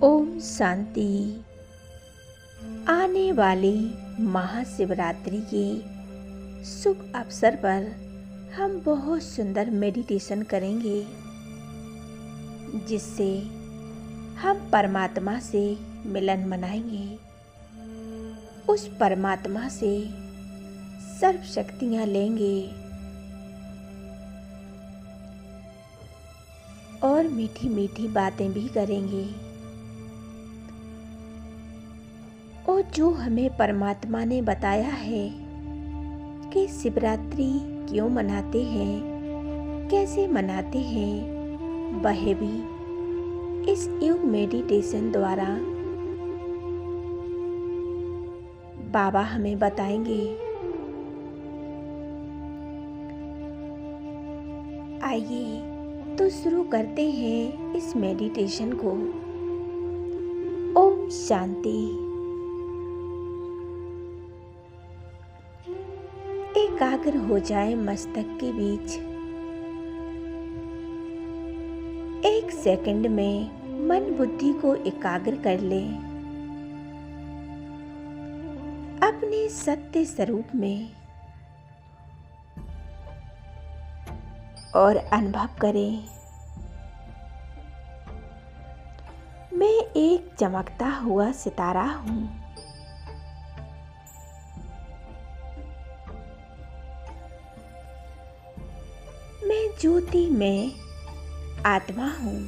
ओम शांति। आने वाली महाशिवरात्रि के शुभ अवसर पर हम बहुत सुंदर मेडिटेशन करेंगे, जिससे हम परमात्मा से मिलन मनाएंगे। उस परमात्मा से सर्व शक्तियाँ लेंगे और मीठी मीठी बातें भी करेंगे। और जो हमें परमात्मा ने बताया है कि शिवरात्रि क्यों मनाते हैं, कैसे मनाते हैं, वह भी इस योग मेडिटेशन द्वारा बाबा हमें बताएंगे। आइए तो शुरू करते हैं इस मेडिटेशन को। ओम शांति। एकाग्र हो जाए मस्तक के बीच। एक सेकंड में मन बुद्धि को एकाग्र कर ले। अपने सत्य स्वरूप में और अनुभव करें, मैं एक चमकता हुआ सितारा हूँ। मैं ज्योति में आत्मा हूँ।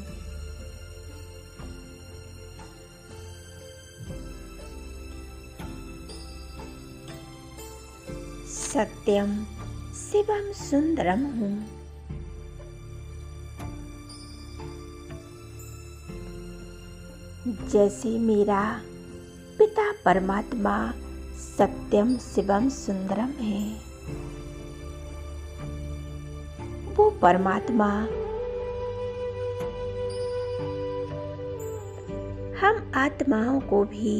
सत्यम शिवम सुंदरम हूँ। जैसे मेरा पिता परमात्मा सत्यम शिवम सुंदरम है, वो परमात्मा हम आत्माओं को भी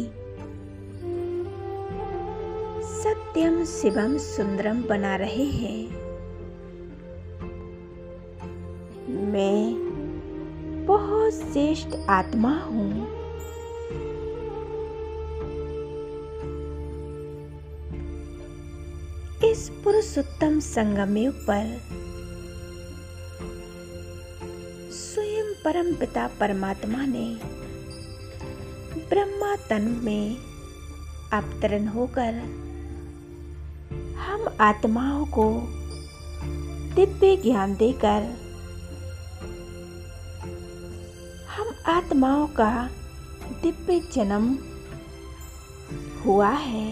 सत्यम शिवम सुंदरम बना रहे हैं। मैं बहुत श्रेष्ठ आत्मा हूँ। इस पुरुषोत्तम संगम युग पर स्वयं परम पिता परमात्मा ने ब्रह्मा तन में अवतरण होकर हम आत्माओं को दिव्य ज्ञान देकर हम आत्माओं का दिव्य जन्म हुआ है।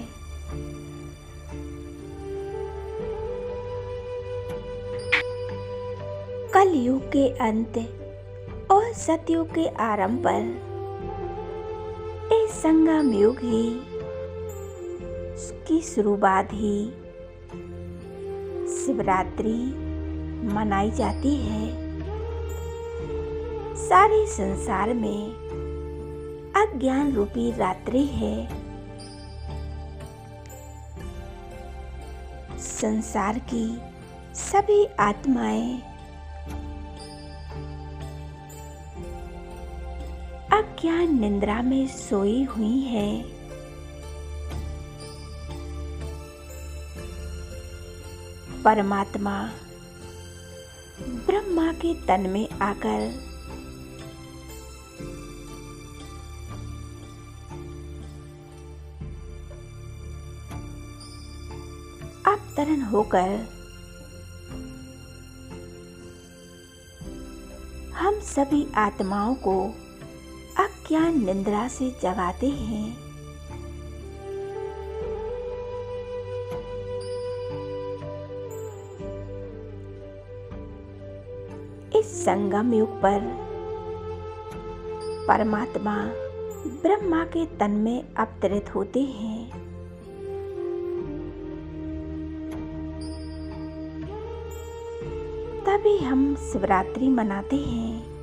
कलयुग के अंत और सतयुग के आरंभ पर इस संगम युग ही की शुरुआत ही शिवरात्रि मनाई जाती है। सारे संसार में अज्ञान रूपी रात्रि है। संसार की सभी आत्माएं अज्ञान निद्रा में सोई हुई हैं। परमात्मा ब्रह्मा के तन में आकर अवतरण होकर हम सभी आत्माओं को अज्ञान निद्रा से जगाते हैं। इस संगम युग पर परमात्मा ब्रह्मा के तन में अवतरित होते हैं। तभी हम शिवरात्रि मनाते हैं।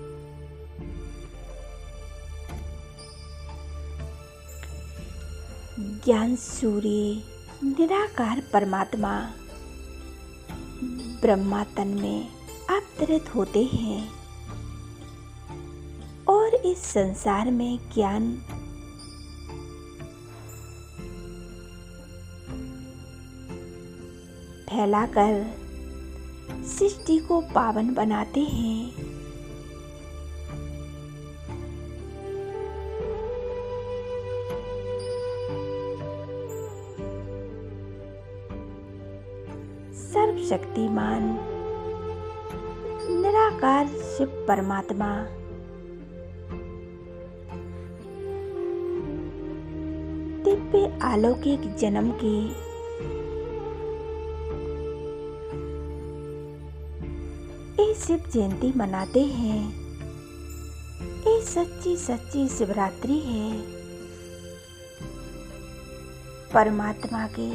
ज्ञान सूर्य निराकार परमात्मा ब्रह्मा तन में अवतरित होते हैं और इस संसार में ज्ञान फैलाकर सृष्टि को पावन बनाते हैं। सर्वशक्तिमान निराकार शिव परमात्मा दिव्य अलौकिक जन्म की ये शिव जयंती मनाते हैं। ये सच्ची सच्ची शिवरात्रि है। परमात्मा के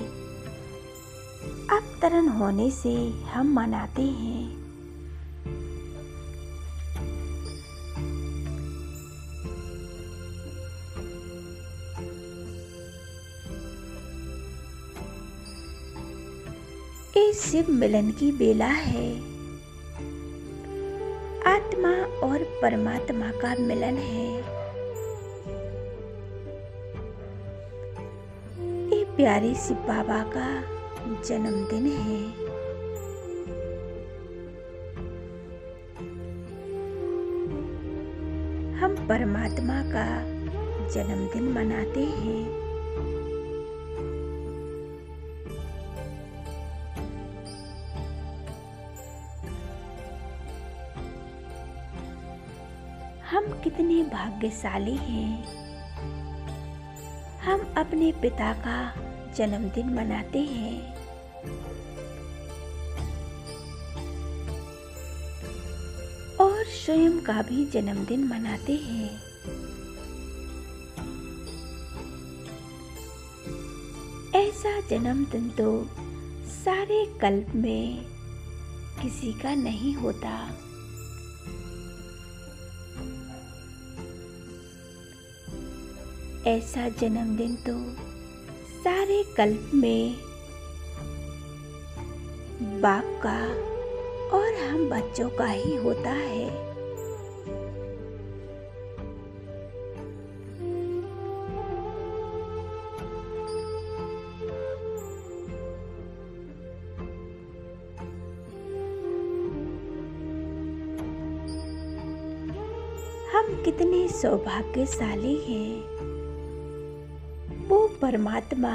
अवतरण होने से हम मनाते हैं। ये शिव मिलन की बेला है। आत्मा और परमात्मा का मिलन है। ये प्यारे शिव बाबा का जन्मदिन है। हम परमात्मा का जन्मदिन मनाते हैं। हम कितने भाग्यशाली हैं। हम अपने पिता का जन्मदिन मनाते हैं। और स्वयं का भी जन्मदिन मनाते हैं। ऐसा जन्मदिन तो सारे कल्प में किसी का नहीं होता। ऐसा जन्मदिन तो सारे कल्प में बाप का और हम बच्चों का ही होता है। हम कितने सौभाग्यशाली हैं। वो परमात्मा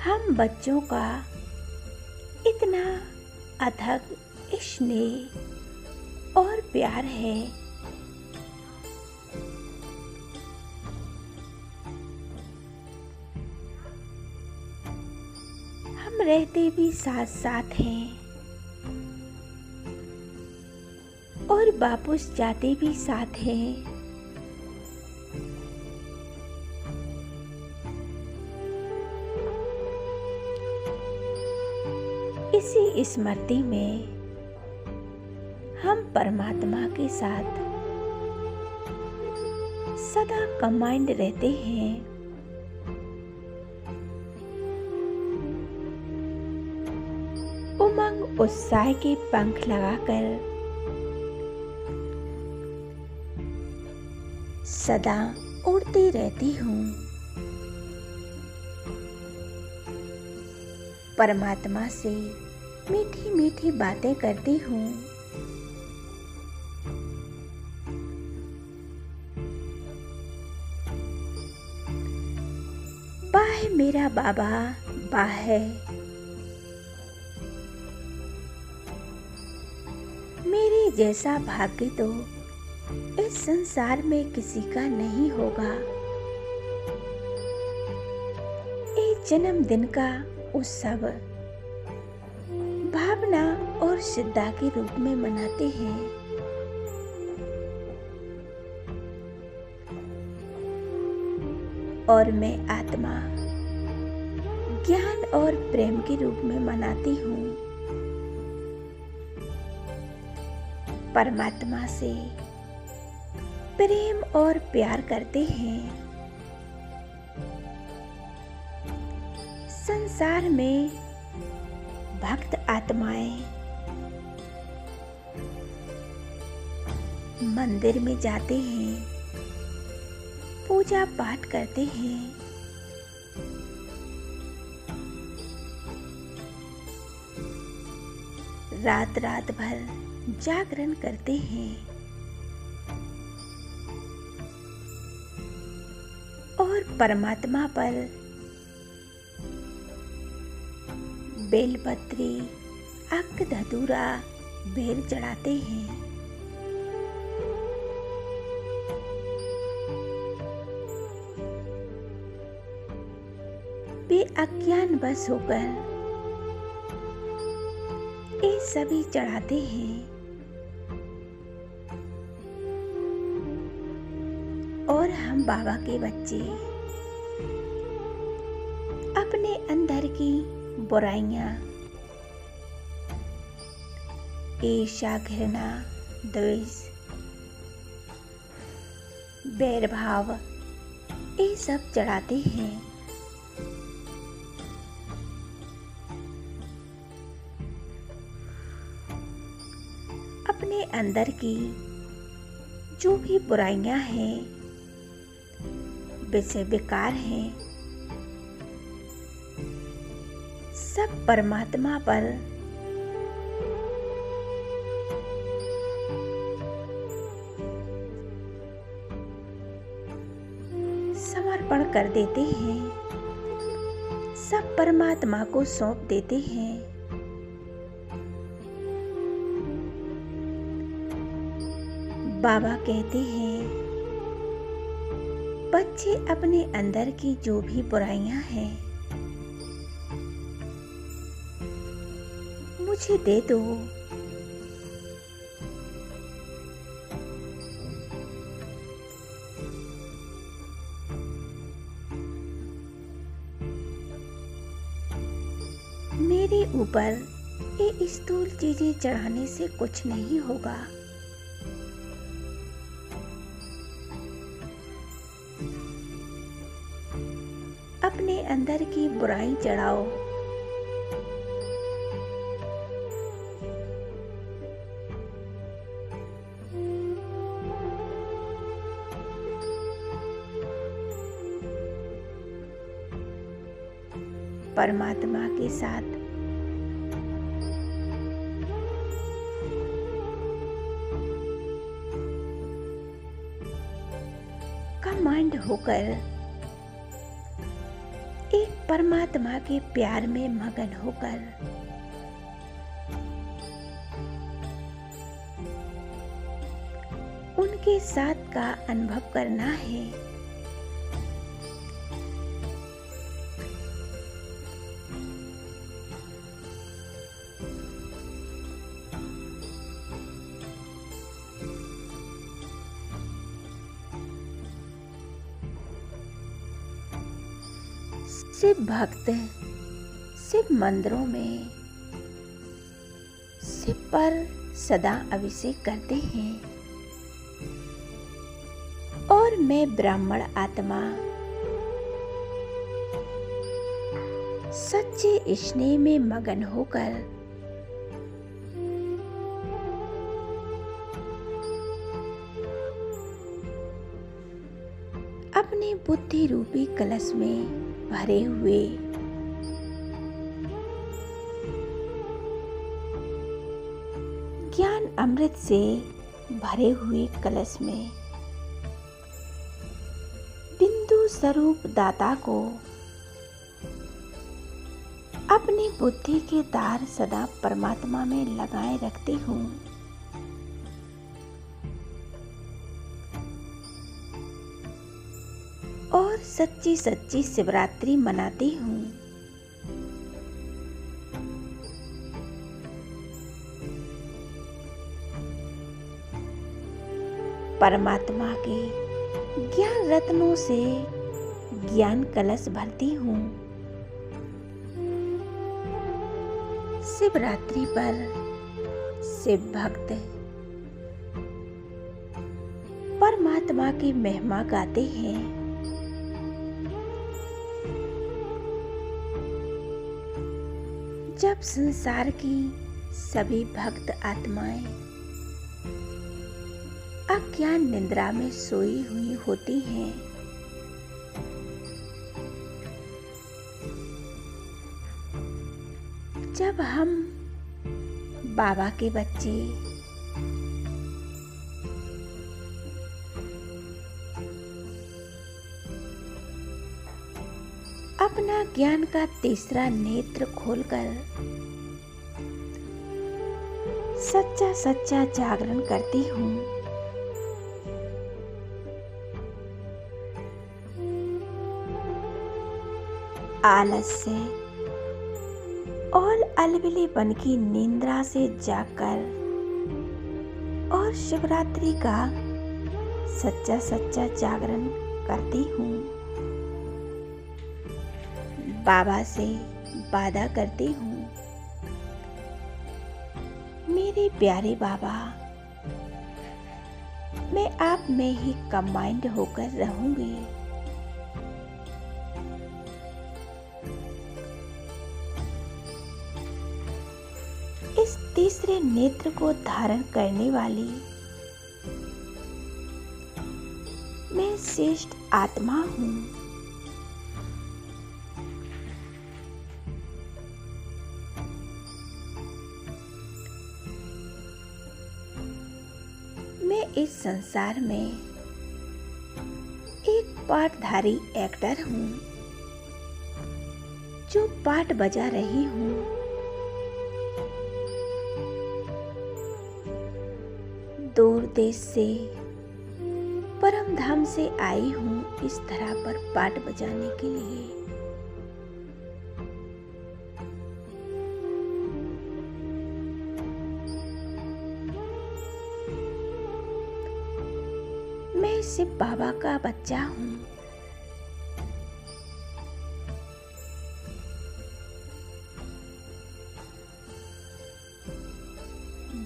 हम बच्चों का इतना अथक स्नेह और प्यार है। हम रहते भी साथ साथ हैं और वापस जाते भी साथ हैं। इसी स्मृति में हम परमात्मा के साथ सदा कंबाइंड रहते हैं। उमंग उत्साह के पंख लगाकर सदा उड़ती रहती हूँ। परमात्मा से मीठी मीठी बातें करती हूँ। बाह मेरा बाबा बाह है। मेरे जैसा भाग्य तो इस संसार में किसी का नहीं होगा। इस जन्मदिन का उत्सव भावना और श्रद्धा के रूप में मनाते हैं। और मैं आत्मा ज्ञान और प्रेम के रूप में मनाती हूँ। परमात्मा से प्रेम और प्यार करते हैं। संसार में भक्त आत्माएं मंदिर में जाते हैं, पूजा पाठ करते हैं। रात रात भर जागरण करते हैं और परमात्मा पर बेलपत्री, अक धतूरा, बेल चढ़ाते हैं। वे अज्ञान बस होकर ये सभी चढ़ाते हैं और हम बाबा के बच्चे अपने अंदर की बुराइयां, ईर्ष्या, घृणा, द्वेष, बैर भाव, ये सब चढ़ाते हैं। अपने अंदर की जो भी बुराइयां हैं, विषय विकार हैं, सब परमात्मा पर समर्पण कर देते हैं, सब परमात्मा को सौंप देते हैं। बाबा कहते हैं, बच्चे अपने अंदर की जो भी बुराइयां हैं मुझे दे दो। मेरे ऊपर ये स्थूल चीजें चढ़ाने से कुछ नहीं होगा। अपने अंदर की बुराई चढ़ाओ। परमात्मा के साथ कमांड होकर एक परमात्मा के प्यार में मगन होकर उनके साथ का अनुभव करना है। शिव भक्त शिव मंदिरों में शिव पर सदा अभिषेक करते हैं और मैं ब्राह्मण आत्मा सच्चे स्नेह में मगन होकर अपने बुद्धि रूपी कलश में भरे हुए ज्ञान अमृत से भरे हुए कलश में बिंदु स्वरूप दाता को अपनी बुद्धि के तार सदा परमात्मा में लगाए रखती हूँ। और सच्ची सच्ची शिवरात्रि मनाती हूँ। परमात्मा के ज्ञान रत्नों से ज्ञान कलश भरती हूँ। शिवरात्रि पर शिव भक्त परमात्मा की महिमा गाते हैं। जब संसार की सभी भक्त आत्माएं अज्ञान निद्रा में सोई हुई होती हैं। जब हम बाबा के बच्चे अपना ज्ञान का तीसरा नेत्र खोलकर सच्चा सच्चा जागरण करती हूँ, आलस्य और अलविलीपन की निंद्रा से जागकर और शिवरात्रि का सच्चा सच्चा जागरण करती हूँ। बाबा से वादा करती हूँ, मेरे प्यारे बाबा, मैं आप में ही कंबाइंड होकर रहूंगी। इस तीसरे नेत्र को धारण करने वाली मैं श्रेष्ठ आत्मा हूँ। मैं इस संसार में एक पाठधारी एक्टर हूँ, जो पाठ बजा रही हूँ। दूर देश से, परम धाम से आई हूँ इस धरा पर पाठ बजाने के लिए। मैं शिव बाबा का बच्चा हूँ।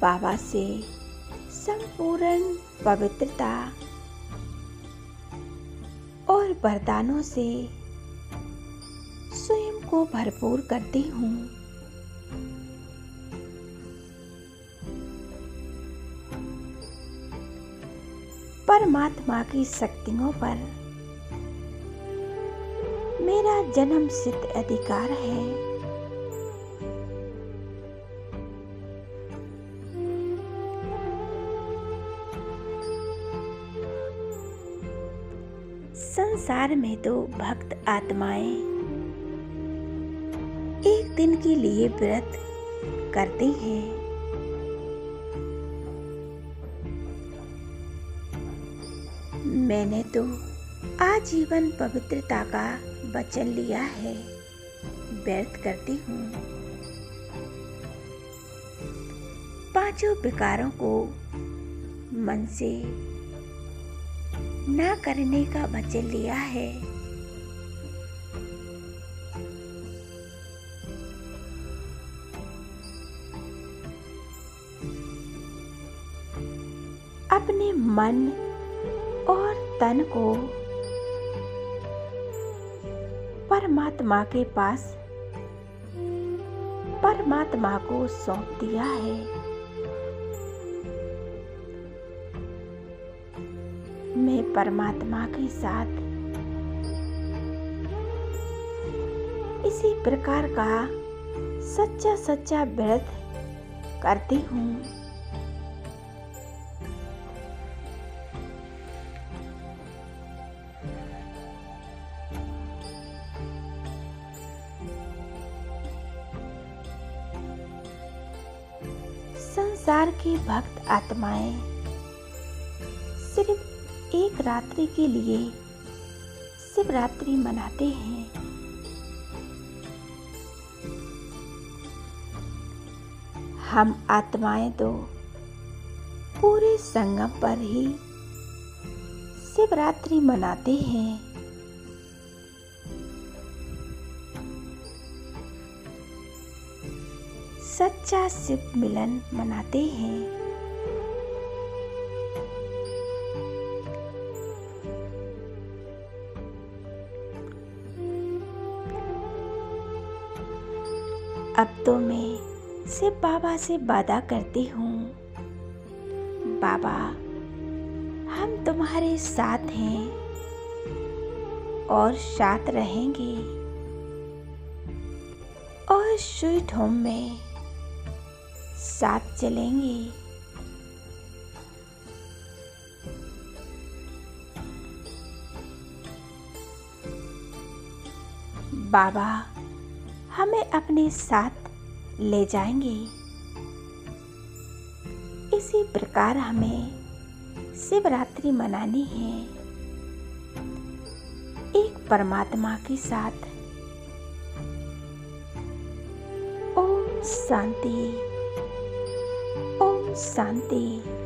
बाबा से संपूर्ण पवित्रता और वरदानों से स्वयं को भरपूर करती हूँ। परमात्मा की शक्तियों पर मेरा जन्म सिद्ध अधिकार है। संसार में तो भक्त आत्माएं एक दिन के लिए व्रत करती हैं, मैंने तो आजीवन पवित्रता का वचन लिया है, व्यर्थ करती हूँ। पांचों विकारों को मन से ना करने का वचन लिया है। अपने मन और तन को परमात्मा के पास परमात्मा को सौंप दिया है। मैं परमात्मा के साथ इसी प्रकार का सच्चा सच्चा व्रत करती हूँ। संसार की भक्त आत्माएं सिर्फ एक रात्रि के लिए शिवरात्रि मनाते हैं। हम आत्माएं तो पूरे संगम पर ही शिवरात्रि मनाते हैं। सच्चा शिव मिलन मनाते हैं। अब तो मैं शिव बाबा से वादा करती हूँ, बाबा तुम्हारे साथ हैं और साथ रहेंगे और स्वीट होम में साथ चलेंगे। बाबा हमें अपने साथ ले जाएंगे। इसी प्रकार हमें शिवरात्रि मनानी है, एक परमात्मा के साथ। ओम शांति, ओम शांति।